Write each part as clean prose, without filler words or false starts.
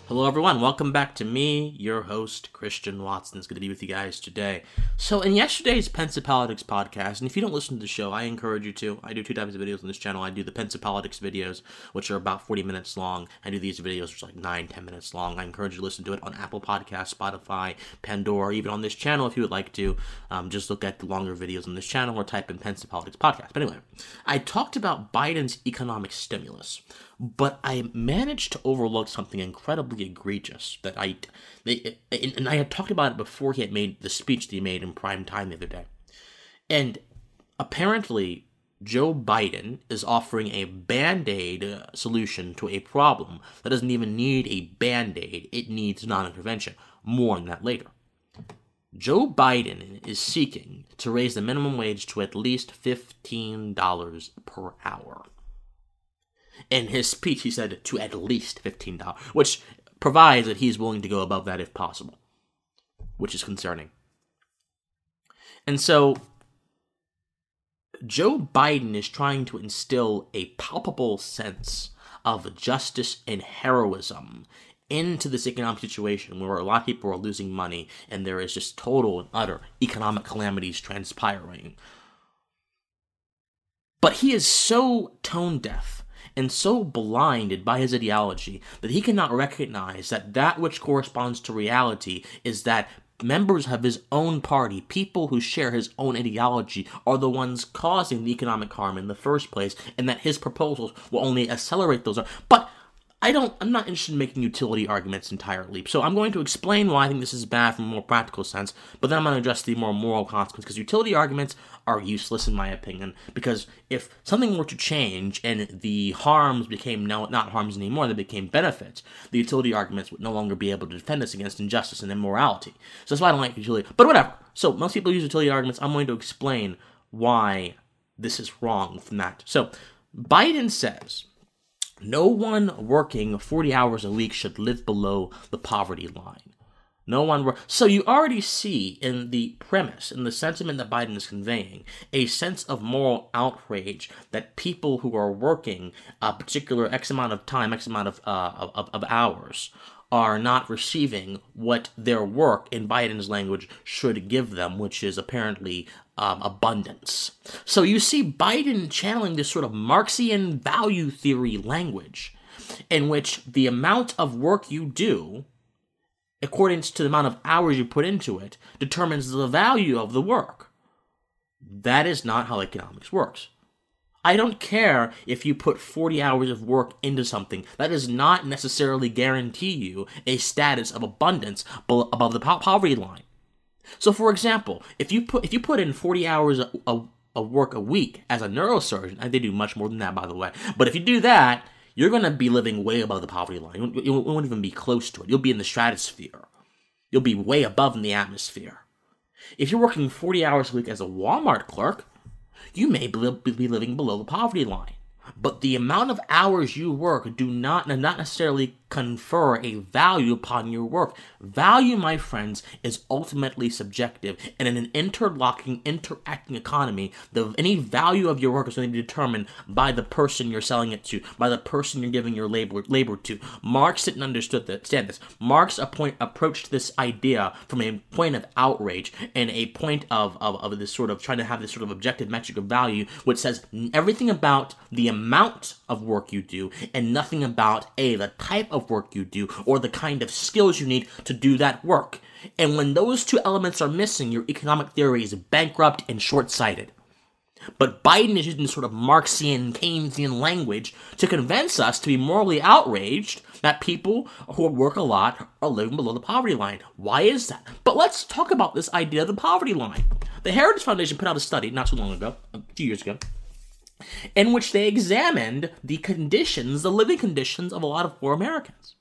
Hello everyone, welcome back to me, your host, Christian Watson. It's good to be with you guys today. So in yesterday's Pensive Politics podcast, and if you don't listen to the show, I encourage you to. I do two types of videos on this channel. I do the Pensive Politics videos, which are about 40 minutes long. I do these videos, which are like 9-10 minutes long. I encourage you to listen to it on Apple Podcasts, Spotify, Pandora, even on this channel if you would like to. Just look at the longer videos on this channel or type in Pensive Politics podcast. But anyway, I talked about Biden's economic stimulus, but I managed to overlook something incredibly egregious that I had talked about it before he had made the speech that he made in prime time the other day. And apparently, Joe Biden is offering a Band-Aid solution to a problem that doesn't even need a Band-Aid. It needs non-intervention. More on that later. Joe Biden is seeking to raise the minimum wage to at least $15 per hour. In his speech, he said to at least $15, which provides that he's willing to go above that if possible, which is concerning. And so, Joe Biden is trying to instill a palpable sense of justice and heroism into this economic situation where a lot of people are losing money and there is just total and utter economic calamities transpiring. But he is so tone-deaf and so blinded by his ideology that he cannot recognize that which corresponds to reality is that members of his own party, people who share his own ideology, are the ones causing the economic harm in the first place, and that his proposals will only accelerate those. But I'm not interested in making utility arguments entirely, so I'm going to explain why I think this is bad from a more practical sense, but then I'm going to address the more moral consequences, because utility arguments are useless in my opinion, because if something were to change and the harms became not harms anymore, they became benefits, the utility arguments would no longer be able to defend us against injustice and immorality. So that's why I don't like utility, but whatever. So most people use utility arguments. I'm going to explain why this is wrong from that. So Biden says no one working 40 hours a week should live below the poverty line. So you already see in the premise, in the sentiment that Biden is conveying, a sense of moral outrage that people who are working a particular X amount of time, X amount of hours, are not receiving what their work, in Biden's language, should give them, which is apparently abundance. So you see Biden channeling this sort of Marxian value theory language, in which the amount of work you do, according to the amount of hours you put into it, determines the value of the work. That is not how economics works. I don't care if you put 40 hours of work into something. That does not necessarily guarantee you a status of abundance above the poverty line. So, for example, if you put in 40 hours of work a week as a neurosurgeon, and they do much more than that, by the way, but if you do that, you're going to be living way above the poverty line. You won't even be close to it. You'll be in the stratosphere. You'll be way above in the atmosphere. If you're working 40 hours a week as a Walmart clerk, you may be living below the poverty line. But the amount of hours you work do not necessarily confer a value upon your work. Value, my friends, is ultimately subjective, and in an interacting economy, any value of your work is going to be determined by the person you're selling it to, by the person you're giving your labor to. Marx didn't understand this. Marx approached this idea from a point of outrage and a point of this sort of trying to have this sort of objective metric of value, which says everything about the amount of work you do and nothing about the type of work you do or the kind of skills you need to do that work. And when those two elements are missing, your economic theory is bankrupt and short-sighted. But Biden is using sort of Marxian, Keynesian language to convince us to be morally outraged that people who work a lot are living below the poverty line. Why is that? But let's talk about this idea of the poverty line. The Heritage Foundation put out a study not too long ago, a few years ago, in which they examined the living conditions of a lot of poor Americans.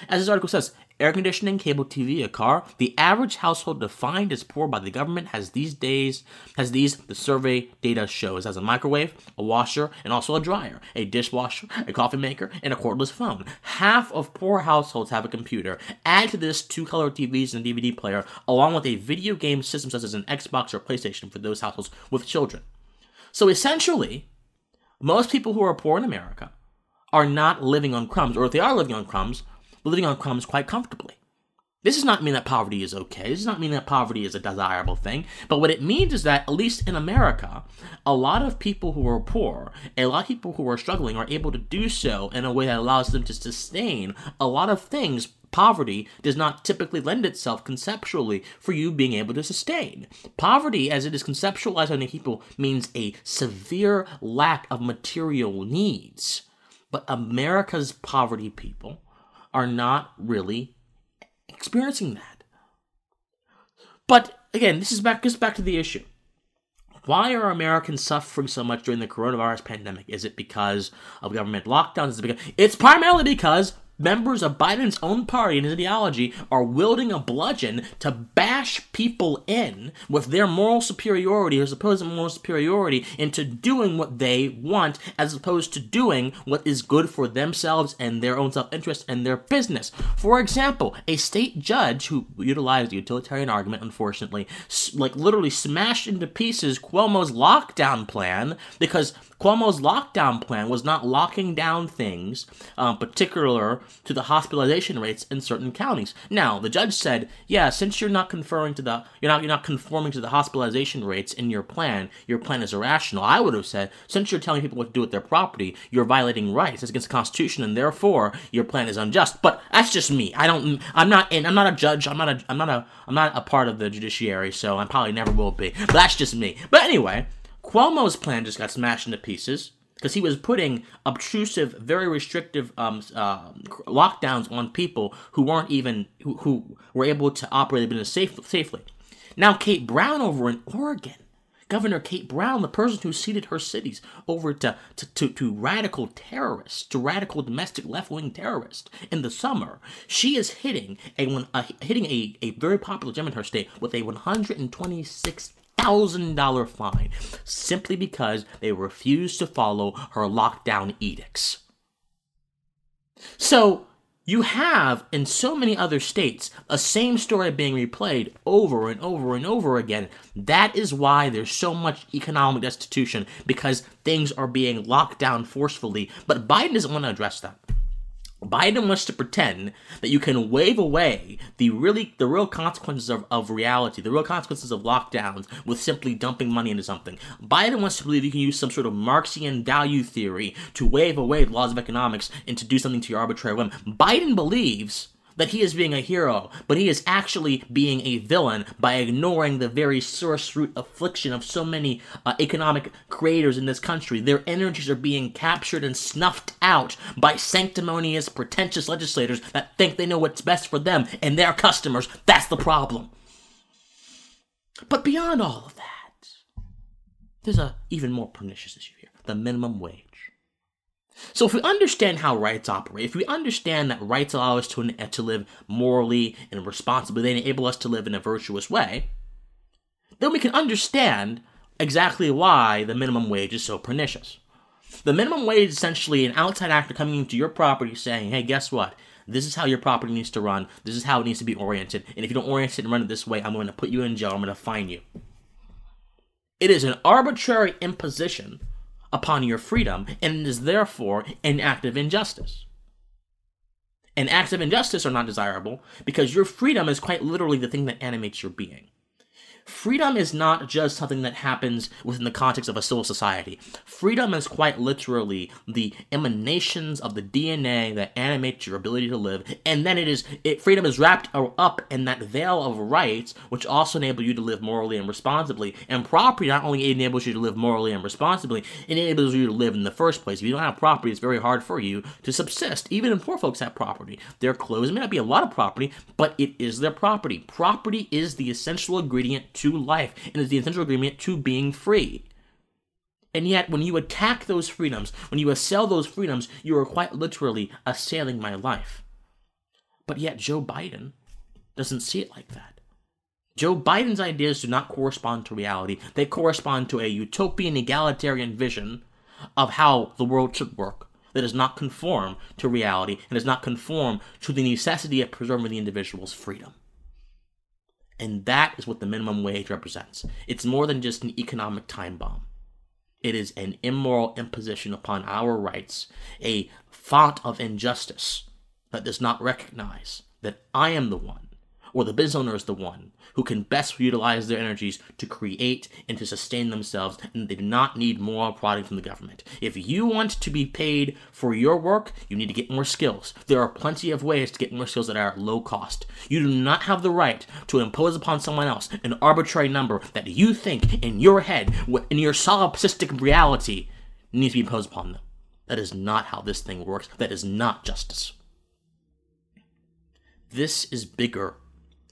As this article says, air conditioning, cable TV, a car, the average household defined as poor by the government the survey data shows, has a microwave, a washer, and also a dryer, a dishwasher, a coffee maker, and a cordless phone. Half of poor households have a computer. Add to this 2 color TVs and a DVD player, along with a video game system such as an Xbox or PlayStation for those households with children. So essentially, most people who are poor in America are not living on crumbs, or if they are living on crumbs, living on crumbs quite comfortably. This does not mean that poverty is okay. This does not mean that poverty is a desirable thing. But what it means is that, at least in America, a lot of people who are poor, a lot of people who are struggling are able to do so in a way that allows them to sustain a lot of things poverty does not typically lend itself conceptually for you being able to sustain. Poverty, as it is conceptualized by many people, means a severe lack of material needs. But America's poverty people are not really experiencing that. But again, this is back to the issue. Why are Americans suffering so much during the coronavirus pandemic? Is it because of government lockdowns? It's primarily because members of Biden's own party and his ideology are wielding a bludgeon to bash people in with their moral superiority or supposed moral superiority into doing what they want, as opposed to doing what is good for themselves and their own self-interest and their business. For example, a state judge who utilized the utilitarian argument, unfortunately, literally smashed into pieces Cuomo's lockdown plan, because Cuomo's lockdown plan was not locking down things, particular to the hospitalization rates in certain counties. Now, the judge said, yeah, since you're not conforming to the hospitalization rates in your plan is irrational. I would have said, since you're telling people what to do with their property, you're violating rights. It's against the Constitution, and therefore your plan is unjust. But that's just me. I'm not a judge. I'm not a part of the judiciary, so I probably never will be. But that's just me. But anyway, Cuomo's plan just got smashed into pieces because he was putting obtrusive, very restrictive lockdowns on people who who were able to operate the business safely. Now, Kate Brown over in Oregon, Governor Kate Brown, the person who ceded her cities over to radical terrorists, to radical domestic left-wing terrorists in the summer, she is hitting a very popular gym in her state with a $126,000 fine simply because they refused to follow her lockdown edicts. So you have, in so many other states, a same story being replayed over and over and over again. That is why there's so much economic destitution, because things are being locked down forcefully. But Biden doesn't want to address that. Biden wants to pretend that you can wave away the real consequences of reality, the real consequences of lockdowns, with simply dumping money into something. Biden wants to believe you can use some sort of Marxian value theory to wave away the laws of economics and to do something to your arbitrary whim. Biden believes that he is being a hero, but he is actually being a villain by ignoring the very source root affliction of so many economic creators in this country. Their energies are being captured and snuffed out by sanctimonious, pretentious legislators that think they know what's best for them and their customers. That's the problem. But beyond all of that, there's an even more pernicious issue here: the minimum wage. So if we understand how rights operate, if we understand that rights allow us to live morally and responsibly, they enable us to live in a virtuous way, then we can understand exactly why the minimum wage is so pernicious. The minimum wage is essentially an outside actor coming into your property saying, hey, guess what? This is how your property needs to run. This is how it needs to be oriented. And if you don't orient it and run it this way, I'm going to put you in jail. I'm going to fine you. It is an arbitrary imposition upon your freedom, and it is therefore an act of injustice. And acts of injustice are not desirable because your freedom is quite literally the thing that animates your being. Freedom is not just something that happens within the context of a civil society. Freedom is quite literally the emanations of the DNA that animates your ability to live, and then freedom is wrapped up in that veil of rights, which also enable you to live morally and responsibly. And property not only enables you to live morally and responsibly, it enables you to live in the first place. If you don't have property, it's very hard for you to subsist. Even if poor folks have property, their clothes may not be a lot of property, but it is their property. Property is the essential ingredient to life, and is the essential ingredient to being free. And yet, when you attack those freedoms, when you assail those freedoms, you are quite literally assailing my life. But yet, Joe Biden doesn't see it like that. Joe Biden's ideas do not correspond to reality. They correspond to a utopian, egalitarian vision of how the world should work that does not conform to reality and does not conform to the necessity of preserving the individual's freedom. And that is what the minimum wage represents. It's more than just an economic time bomb. It is an immoral imposition upon our rights, a font of injustice that does not recognize that I am the one, or the business owner is the one, who can best utilize their energies to create and to sustain themselves, and they do not need moral prodding from the government. If you want to be paid for your work, you need to get more skills. There are plenty of ways to get more skills that are at low cost. You do not have the right to impose upon someone else an arbitrary number that you think in your head, in your solipsistic reality, needs to be imposed upon them. That is not how this thing works. That is not justice. This is bigger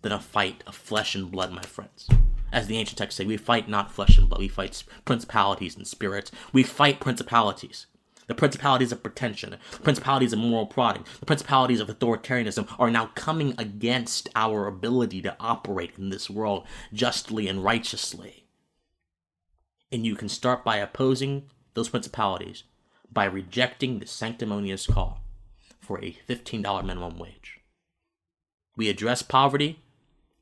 than a fight of flesh and blood, my friends. As the ancient texts say, we fight not flesh and blood. We fight principalities and spirits. We fight principalities. The principalities of pretension, the principalities of moral prodding, the principalities of authoritarianism are now coming against our ability to operate in this world justly and righteously. And you can start by opposing those principalities by rejecting the sanctimonious call for a $15 minimum wage. We address poverty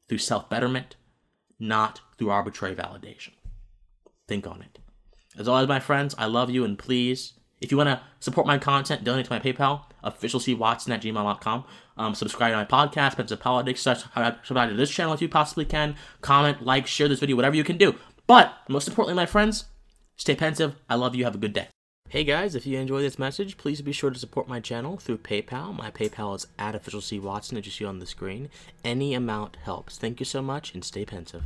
through self-betterment, not through arbitrary validation. Think on it. As always, my friends, I love you, and please, if you want to support my content, donate to my PayPal, officialcwatson@gmail.com. Subscribe to my podcast, Pensive Politics, subscribe to this channel if you possibly can. Comment, like, share this video, whatever you can do. But, most importantly, my friends, stay pensive. I love you. Have a good day. Hey guys, if you enjoyed this message, please be sure to support my channel through PayPal. My PayPal is @officialcwatson, as you see on the screen. Any amount helps. Thank you so much, and stay pensive.